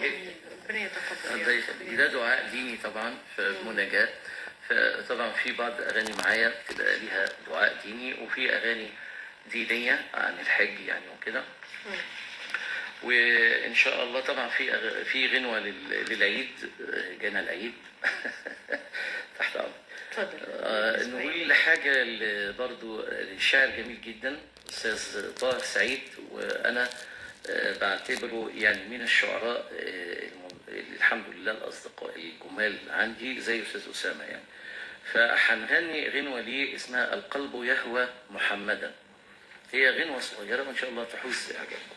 امين، ربنا يتقبل يا الله رب. يخليك. ده دعاء ديني طبعا في مناجاة. فطبعا في بعض اغاني معايا بتبقى ليها دعاء ديني، وفي اغاني دينيه عن الحج يعني وكده. وان شاء الله طبعا في غنوه للعيد. جانا العيد. تحت امرك. اتفضل. نقول حاجه برضو للشاعر جميل جدا استاذ طه سعيد، وانا بعتبره يعني من الشعراء الحمد لله الاصدقاء الجمال عندي زي استاذ اسامه يعني. فهنغني غنوه ليه اسمها القلب يهوى محمدا. هي غنوه صغيره وان شاء الله تحوز اعجابكم.